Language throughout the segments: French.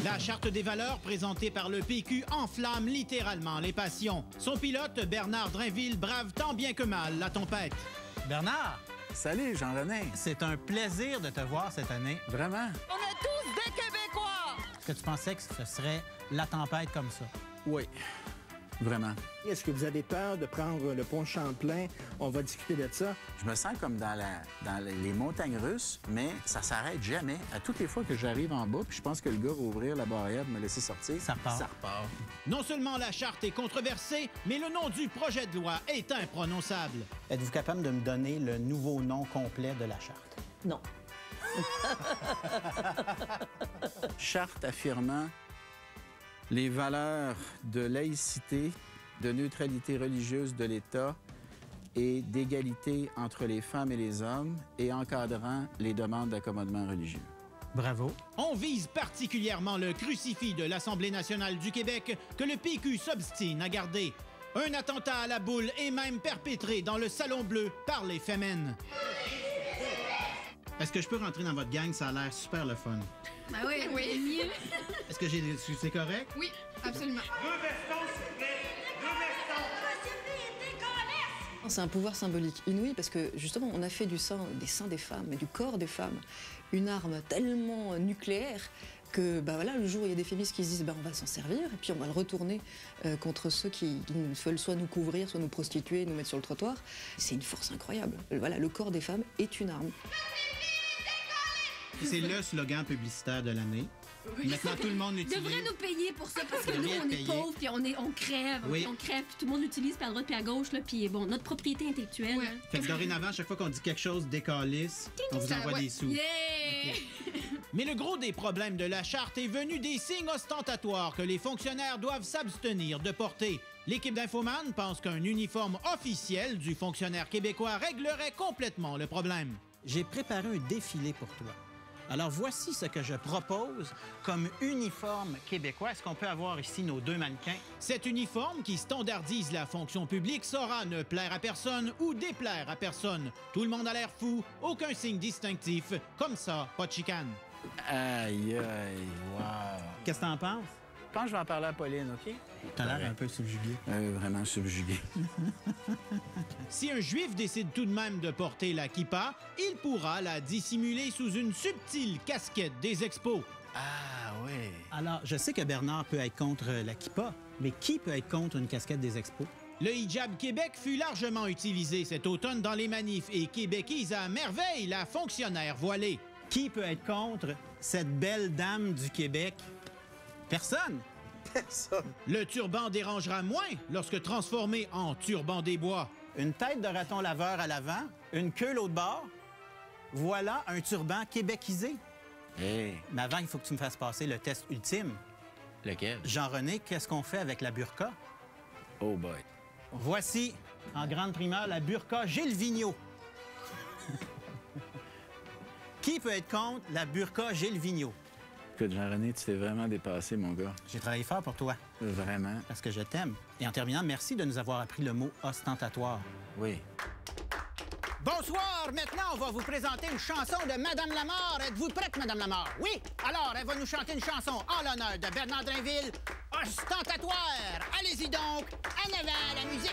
La charte des valeurs présentée par le PQ enflamme littéralement les passions. Son pilote, Bernard Drainville, brave tant bien que mal la tempête. Bernard! Salut, Jean-René. C'est un plaisir de te voir cette année. Vraiment? On est tous des Québécois! Est-ce que tu pensais que ce serait la tempête comme ça? Oui, vraiment. Est-ce que vous avez peur de prendre le pont Champlain? On va discuter de ça. Je me sens comme dans les montagnes russes, mais ça s'arrête jamais. À toutes les fois que j'arrive en bas, puis je pense que le gars va ouvrir la barrière pour me laisser sortir. Ça repart. Ça repart. Non seulement la charte est controversée, mais le nom du projet de loi est imprononçable. Êtes-vous capable de me donner le nouveau nom complet de la charte? Non. Charte affirmant les valeurs de laïcité, de neutralité religieuse de l'État et d'égalité entre les femmes et les hommes et encadrant les demandes d'accommodement religieux. Bravo. On vise particulièrement le crucifix de l'Assemblée nationale du Québec que le PQ s'obstine à garder. Un attentat à la boule est même perpétré dans le Salon Bleu par les Femen. Est-ce que je peux rentrer dans votre gang? Ça a l'air super le fun. Ben oui, oui. Est-ce que c'est correct? Oui, absolument. C'est un pouvoir symbolique inouï parce que justement on a fait des seins des femmes et du corps des femmes une arme tellement nucléaire que voilà, le jour où il y a des féministes qui se disent on va s'en servir et puis on va le retourner contre ceux qui veulent soit nous couvrir, soit nous prostituer, nous mettre sur le trottoir. C'est une force incroyable. Voilà, le corps des femmes est une arme. C'est le slogan publicitaire de l'année. Oui. Maintenant, tout le monde l'utilise. Devrait nous payer pour ça parce que nous, Devrait on est payer. pauvres puis on crève. Oui. On crève puis tout le monde l'utilise puis à droite puis à gauche. Là, puis bon, notre propriété intellectuelle. Ouais. Fait que dorénavant, chaque fois qu'on dit quelque chose décalisse, on vous envoie des sous. Yeah! Okay. Mais le gros des problèmes de la charte est venu des signes ostentatoires que les fonctionnaires doivent s'abstenir de porter. L'équipe d'Infoman pense qu'un uniforme officiel du fonctionnaire québécois réglerait complètement le problème. J'ai préparé un défilé pour toi. Alors, voici ce que je propose comme uniforme québécois. Est-ce qu'on peut avoir ici nos deux mannequins? Cet uniforme qui standardise la fonction publique saura ne plaire à personne ou déplaire à personne. Tout le monde a l'air fou, aucun signe distinctif. Comme ça, pas de chicane. Aïe, aïe, wow. Qu'est-ce que t'en penses? Je pense que je vais en parler à Pauline, OK? T'as l'air un peu subjugué. Vraiment subjugué. Si un juif décide tout de même de porter la kippa, il pourra la dissimuler sous une subtile casquette des expos. Ah, oui. Alors, je sais que Bernard peut être contre la kippa, mais qui peut être contre une casquette des expos? Le hijab Québec fut largement utilisé cet automne dans les manifs et québéquise à merveille la fonctionnaire voilée. Qui peut être contre cette belle dame du Québec? Personne! Personne. Le turban dérangera moins lorsque transformé en turban des bois. Une tête de raton laveur à l'avant, une queue l'autre bord. Voilà un turban québécisé. Hey. Mais avant, il faut que tu me fasses passer le test ultime. Lequel? Jean-René, qu'est-ce qu'on fait avec la burqa? Oh boy. Voici, en grande primeur, la burqa Gilles Vigneault. Qui peut être contre la burqa Gilles Vigneault? Écoute, Jean-René, tu t'es vraiment dépassé, mon gars. J'ai travaillé fort pour toi, Vraiment? parce que je t'aime. Et en terminant, merci de nous avoir appris le mot ostentatoire. Oui. Bonsoir! Maintenant, on va vous présenter une chanson de Madame Lamar. Êtes-vous prête, Madame Lamar? Oui? Alors, elle va nous chanter une chanson en l'honneur de Bernard Drainville, ostentatoire. Allez-y donc, en avant la musique!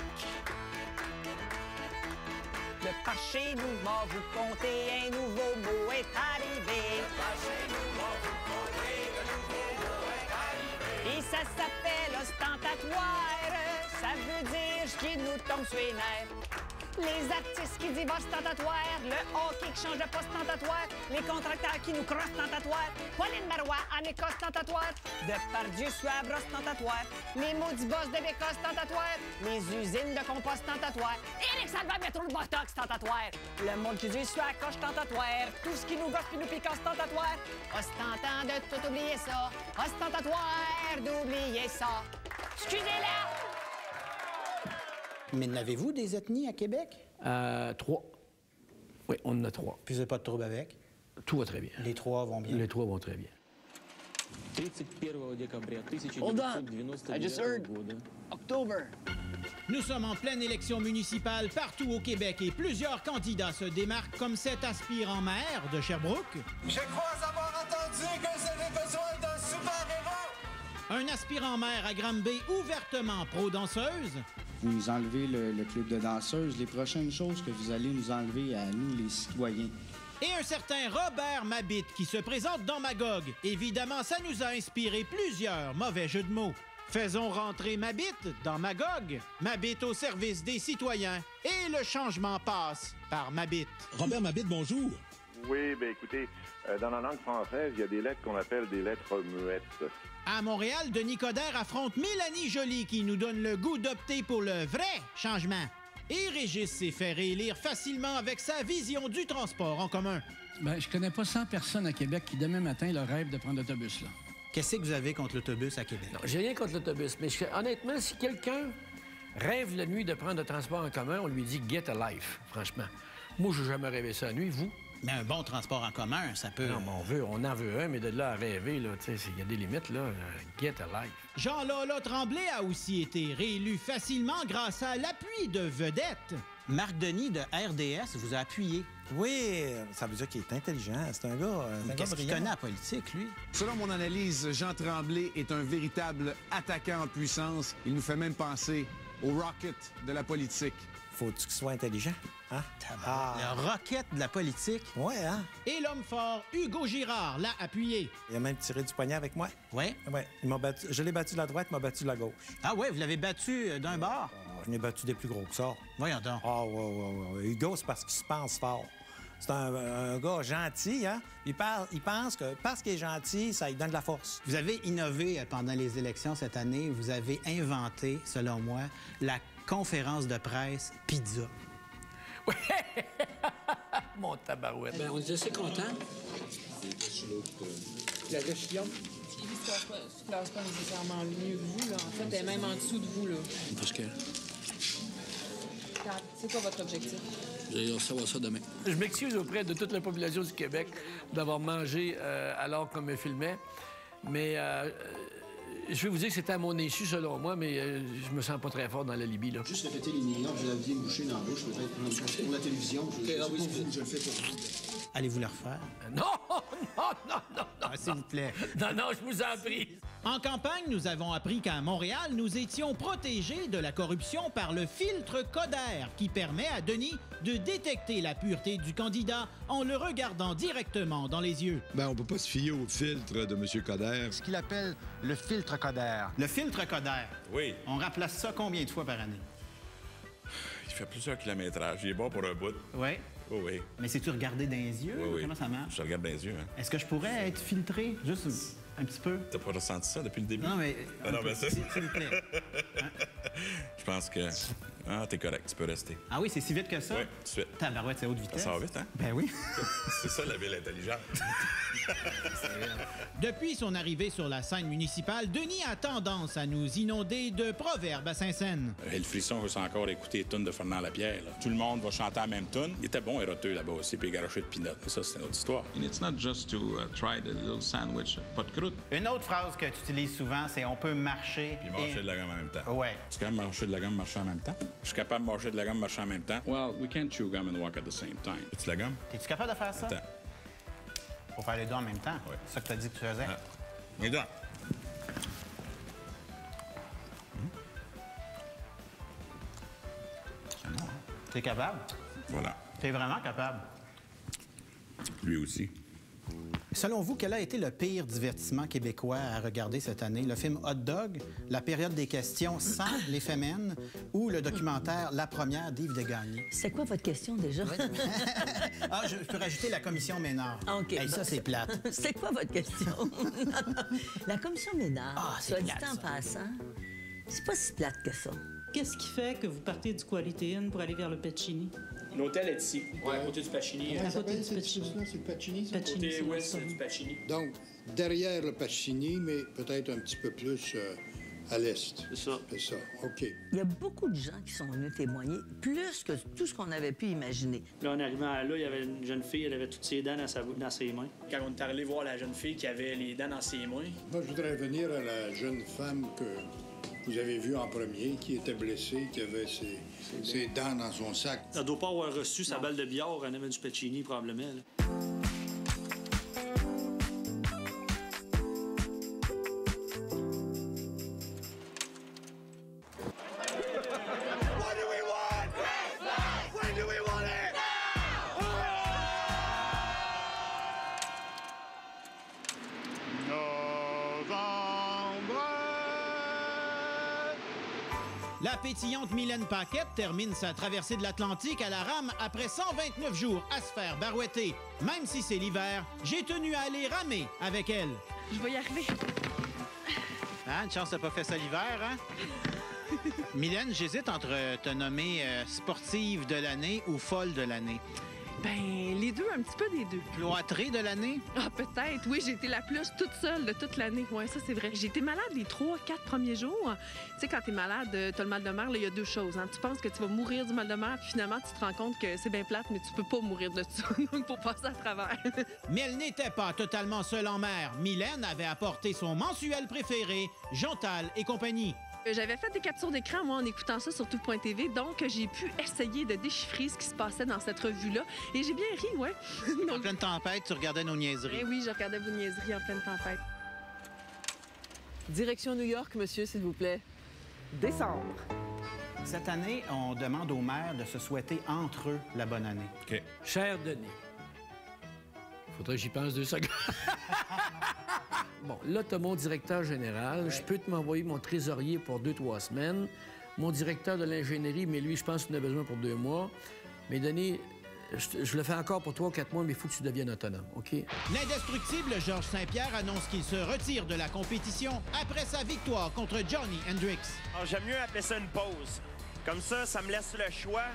Le par chez nous va vous compter un nouveau mot est arrivé. Le par chez nous va vous compter un nouveau mot est arrivé. Et ça s'appelle ostentatoire. Ça veut dire ce qui nous tombe sur les nerfs. Les artistes qui disent ostentatoire, le hockey qui change de poste ostentatoire, les contracteurs qui nous crossent ostentatoire, Pauline Marois en Écosse ostentatoire, Depardieu Suabre ostentatoire, les maudits boss de Bécosse ostentatoire, les usines de compost ostentatoire, Éric Salva Métro le Botox ostentatoire, le monde qui dit soit coche ostentatoire, tout ce qui nous gosse puis nous pique ostentatoire, ostentant de tout oublier ça, ostentatoire d'oublier ça. Excusez-la! Mais n'avez-vous des ethnies à Québec? 3. Oui, on en a 3. Puis vous n'avez pas de trouble avec? Tout va très bien. Les 3 vont bien? Les 3 vont très bien. Hold on, I just heard. October. Nous sommes en pleine élection municipale partout au Québec et plusieurs candidats se démarquent comme cet aspirant maire de Sherbrooke. Je crois avoir entendu que vous avez besoin d'un super-héros Un aspirant maire à Granby ouvertement pro-danseuse. Vous nous enlevez le club de danseuses. Les prochaines choses que vous allez nous enlever à nous, les citoyens. Et un certain Robert Mabit qui se présente dans Magog. Évidemment, ça nous a inspiré plusieurs mauvais jeux de mots. Faisons rentrer Mabit dans Magog. Mabit au service des citoyens. Et le changement passe par Mabit. Robert Mabit, bonjour. Oui, bien écoutez, dans la langue française, il y a des lettres qu'on appelle des lettres muettes. À Montréal, Denis Coderre affronte Mélanie Joly qui nous donne le goût d'opter pour le vrai changement. Et Régis s'est fait réélire facilement avec sa vision du transport en commun. Ben, je connais pas 100 personnes à Québec qui, demain matin, leur rêvent de prendre l'autobus, là. Qu'est-ce que vous avez contre l'autobus à Québec? Non, j'ai rien contre l'autobus, mais honnêtement, si quelqu'un rêve la nuit de prendre le transport en commun, on lui dit « get a life », franchement. Moi, j'ai jamais rêvé ça la nuit, vous? Mais un bon transport en commun, ça peut... Non, mais on en veut un, mais de là à rêver, là, tu sais, il y a des limites, là. Get a life. Jean-Lolo Tremblay a aussi été réélu facilement grâce à l'appui de vedettes. Marc Denis de RDS vous a appuyé. Oui, ça veut dire qu'il est intelligent. C'est un gars Qu'est-ce qu'il connaît en politique, lui? Selon mon analyse, Jean Tremblay est un véritable attaquant en puissance. Il nous fait même penser au Rocket de la politique. Faut-tu qu'il soit intelligent? Hein? Le Rocket de la politique? Ouais, hein? Et l'homme fort, Hugo Girard, l'a appuyé. Il a même tiré du poignet avec moi. Oui? Oui. Je l'ai battu de la droite, il m'a battu de la gauche. Ah ouais, vous l'avez battu d'un bord? Je n'ai battu des plus gros que ça. Voyons donc. Ah, ouais. Hugo, c'est parce qu'il se pense fort. C'est un gars gentil, hein? Il pense que parce qu'il est gentil, ça lui donne de la force. Vous avez innové pendant les élections cette année. Vous avez inventé, selon moi, la conférence de presse pizza. Ouais! Mon tabarouette. Ben, on est assez contents. La gestion. Sylvie se classe pas nécessairement mieux que vous, là. En fait, elle est même en dessous de vous, là. Parce que... C'est quoi votre objectif? Vous allez savoir ça demain. Je m'excuse auprès de toute la population du Québec d'avoir mangé alors qu'on me filmait. Mais je vais vous dire que c'était à mon insu, selon moi, mais je me sens pas très fort dans la Libye, là. Juste répéter les milliards, vous aviez bouché dans la bouche, peut-être pour la télévision. Je le fais pour vous. Allez-vous le refaire? Non! S'il vous plaît. Non, je vous en prie. En campagne, nous avons appris qu'à Montréal, nous étions protégés de la corruption par le filtre Coderre, qui permet à Denis de détecter la pureté du candidat en le regardant directement dans les yeux. Ben, on peut pas se fier au filtre de M. Coderre. Ce qu'il appelle le filtre Coderre. Le filtre Coderre. Oui. On remplace ça combien de fois par année? Il fait plusieurs kilométrages. Il est bon pour un bout. Oui. Oh, oui. Mais c'est-tu regarder dans les yeux? Oui. Comment ça marche? Je regarde dans les yeux, hein. Est-ce que je pourrais être filtré? Juste un petit peu? T'as pas ressenti ça depuis le début? Non, mais... Non, mais ça... S'il vous plaît. Hein? Je pense que... Ah, t'es correct. Tu peux rester. Ah oui, c'est si vite que ça? Oui, tout de suite. Tabarouette, c'est haute vitesse. Ça va vite, hein? Ben oui. C'est ça, la ville intelligente. Depuis son arrivée sur la scène municipale, Denis a tendance à nous inonder de proverbes à Saint-Saëns. Le frisson veut encore écouter les tunes de Fernand Lapierre. Là. Tout le monde va chanter la même tune. Il était bon et roteux là-bas aussi, puis garoché de pinot. Mais ça, c'est une autre histoire. And it's not just to try the little sandwich, pas de croûte. Une autre phrase que tu utilises souvent, c'est « on peut marcher ». Puis marcher de la gomme en même temps. Ouais. Tu peux marcher de la gomme, marcher en même temps? Je suis capable de marcher de la gomme, marcher en même temps? Well, we can't chew gum and walk at the same time. As-tu la gomme? Es-tu capable de faire ça? Attends. Faut faire les deux en même temps. Oui. C'est ça que tu as dit que tu faisais. Les deux. C'est bon, hein? T'es capable? Voilà. T'es vraiment capable? Lui aussi. Selon vous, quel a été le pire divertissement québécois à regarder cette année? Le film Hot Dog, la période des questions sans les fémènes ou le documentaire La première d'Yves Desgagnés? C'est quoi votre question déjà? Je peux rajouter la commission Ménard. OK. Hey, ça, c'est plate. C'est quoi votre question? La commission Ménard, c'est soit dit plate, en ça. passant, c'est pas si plate que ça. Qu'est-ce qui fait que vous partez du Quality Inn pour aller vers le Pacini? L'hôtel est ici, à côté du Pacini. À côté du Pacini. C'est le Pacini, ça? Pacini, Côté c'est ouest ça. du Pacini. Donc, derrière le Pacini, mais peut-être un petit peu plus à l'est. C'est ça. C'est ça, OK. Il y a beaucoup de gens qui sont venus témoigner, plus que tout ce qu'on avait pu imaginer. Là, en arrivant là, il y avait une jeune fille, elle avait toutes ses dents dans ses mains. Quand on est allé voir la jeune fille qui avait les dents dans ses mains... Moi, je voudrais venir à la jeune femme que vous avez vue en premier, qui était blessée, qui avait ses dents dans son sac. Elle doit pas avoir reçu sa balle de billard, elle avait du Pacini, probablement. Là. La pétillante Mylène Paquette termine sa traversée de l'Atlantique à la rame après 129 jours à se faire barouetter. Même si c'est l'hiver, j'ai tenu à aller ramer avec elle. Je vais y arriver. Ah, une chance de pas fait ça l'hiver, hein? Mylène, j'hésite entre te nommer sportive de l'année ou folle de l'année. Ben, les deux, un petit peu des deux. Cloîtrée de l'année? Ah, peut-être. Oui, j'ai été la plus toute seule de toute l'année. Oui, ça, c'est vrai. J'ai été malade les 3-4 premiers jours. Tu sais, quand t'es malade, t'as le mal de mer, il y a deux choses. Hein. Tu penses que tu vas mourir du mal de mer, puis finalement, tu te rends compte que c'est bien plate, mais tu peux pas mourir de ça. Donc, faut passer à travers. Mais elle n'était pas totalement seule en mer. Mylène avait apporté son mensuel préféré, Jontal et compagnie. J'avais fait des captures d'écran, moi, en écoutant ça sur tout.tv, donc j'ai pu essayer de déchiffrer ce qui se passait dans cette revue-là. Et j'ai bien ri, ouais. En pleine tempête, tu regardais nos niaiseries. Eh oui, je regardais vos niaiseries en pleine tempête. Direction New York, monsieur, s'il vous plaît. Décembre. Cette année, on demande aux maires de se souhaiter entre eux la bonne année. OK. Cher Denis, faudrait que j'y pense 2 secondes. Bon, là, t'as mon directeur général. Je peux te m'envoyer mon trésorier pour 2-3 semaines. Mon directeur de l'ingénierie, mais lui, je pense qu'il en a besoin pour 2 mois. Mais Denis, je le fais encore pour 3 ou 4 mois, mais il faut que tu deviennes autonome, OK? L'indestructible Georges Saint-Pierre annonce qu'il se retire de la compétition après sa victoire contre Johnny Hendricks. J'aime mieux appeler ça une pause. Comme ça me laisse le choix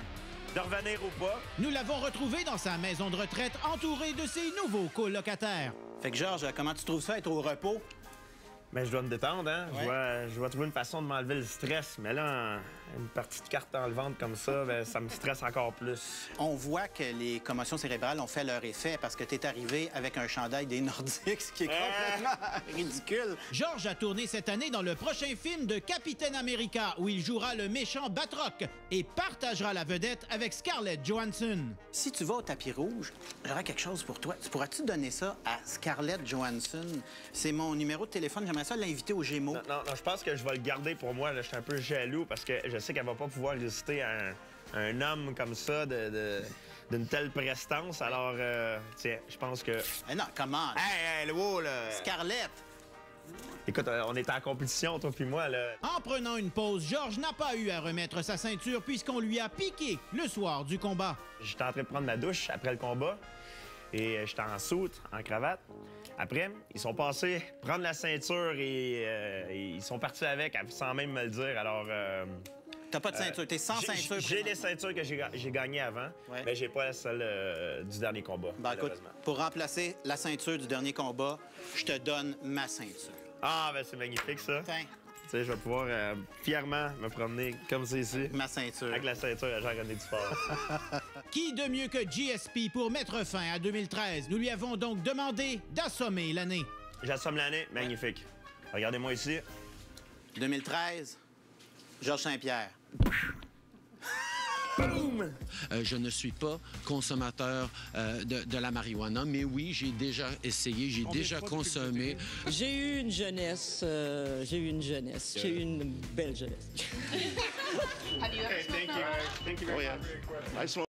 de revenir ou pas. Nous l'avons retrouvé dans sa maison de retraite entouré de ses nouveaux colocataires. Fait que Georges, comment tu trouves ça être au repos? Ben, je dois me détendre, hein? Ouais. Je dois trouver une façon de m'enlever le stress. Mais là, une partie de carte dans le ventre comme ça, ben, ça me stresse encore plus. On voit que les commotions cérébrales ont fait leur effet parce que t'es arrivé avec un chandail des Nordiques, ce qui est complètement ridicule. Georges a tourné cette année dans le prochain film de Capitaine America où il jouera le méchant Batroc et partagera la vedette avec Scarlett Johansson. Si tu vas au tapis rouge, j'aurais quelque chose pour toi. Pourras-tu donner ça à Scarlett Johansson? C'est mon numéro de téléphone. J'aimerais ça l'inviter aux Gémeaux. Non, je pense que je vais le garder pour moi. Là. Je suis un peu jaloux parce que je sais qu'elle va pas pouvoir résister à un homme comme ça d'une telle prestance. Alors, tiens, je pense que... Eh non, comment? Hey, là! Scarlett! Écoute, on est en compétition, toi puis moi, là. En prenant une pause, Georges n'a pas eu à remettre sa ceinture puisqu'on lui a piqué le soir du combat. J'étais en train de prendre ma douche après le combat et j'étais en soute, en cravate. Après, ils sont passés prendre la ceinture et ils sont partis avec sans même me le dire. Alors... T'as pas de ceinture, t'es sans ceinture. J'ai les ceintures que j'ai gagnées avant, mais j'ai pas celle du dernier combat. Ben écoute, pour remplacer la ceinture du dernier combat, je te donne ma ceinture. Ah, ben c'est magnifique, ça. Tiens. Tu sais, je vais pouvoir fièrement me promener comme c'est ici. Ma ceinture. Avec la ceinture à Jean-René Dufort. Qui de mieux que GSP pour mettre fin à 2013? Nous lui avons donc demandé d'assommer l'année. J'assomme l'année, magnifique. Regardez-moi ici. 2013, Georges Saint-Pierre. Boum! Je ne suis pas consommateur de la marijuana, mais oui, j'ai déjà essayé, j'ai déjà consommé. J'ai eu une jeunesse, j'ai eu une belle jeunesse. Thank you. Thank you very much.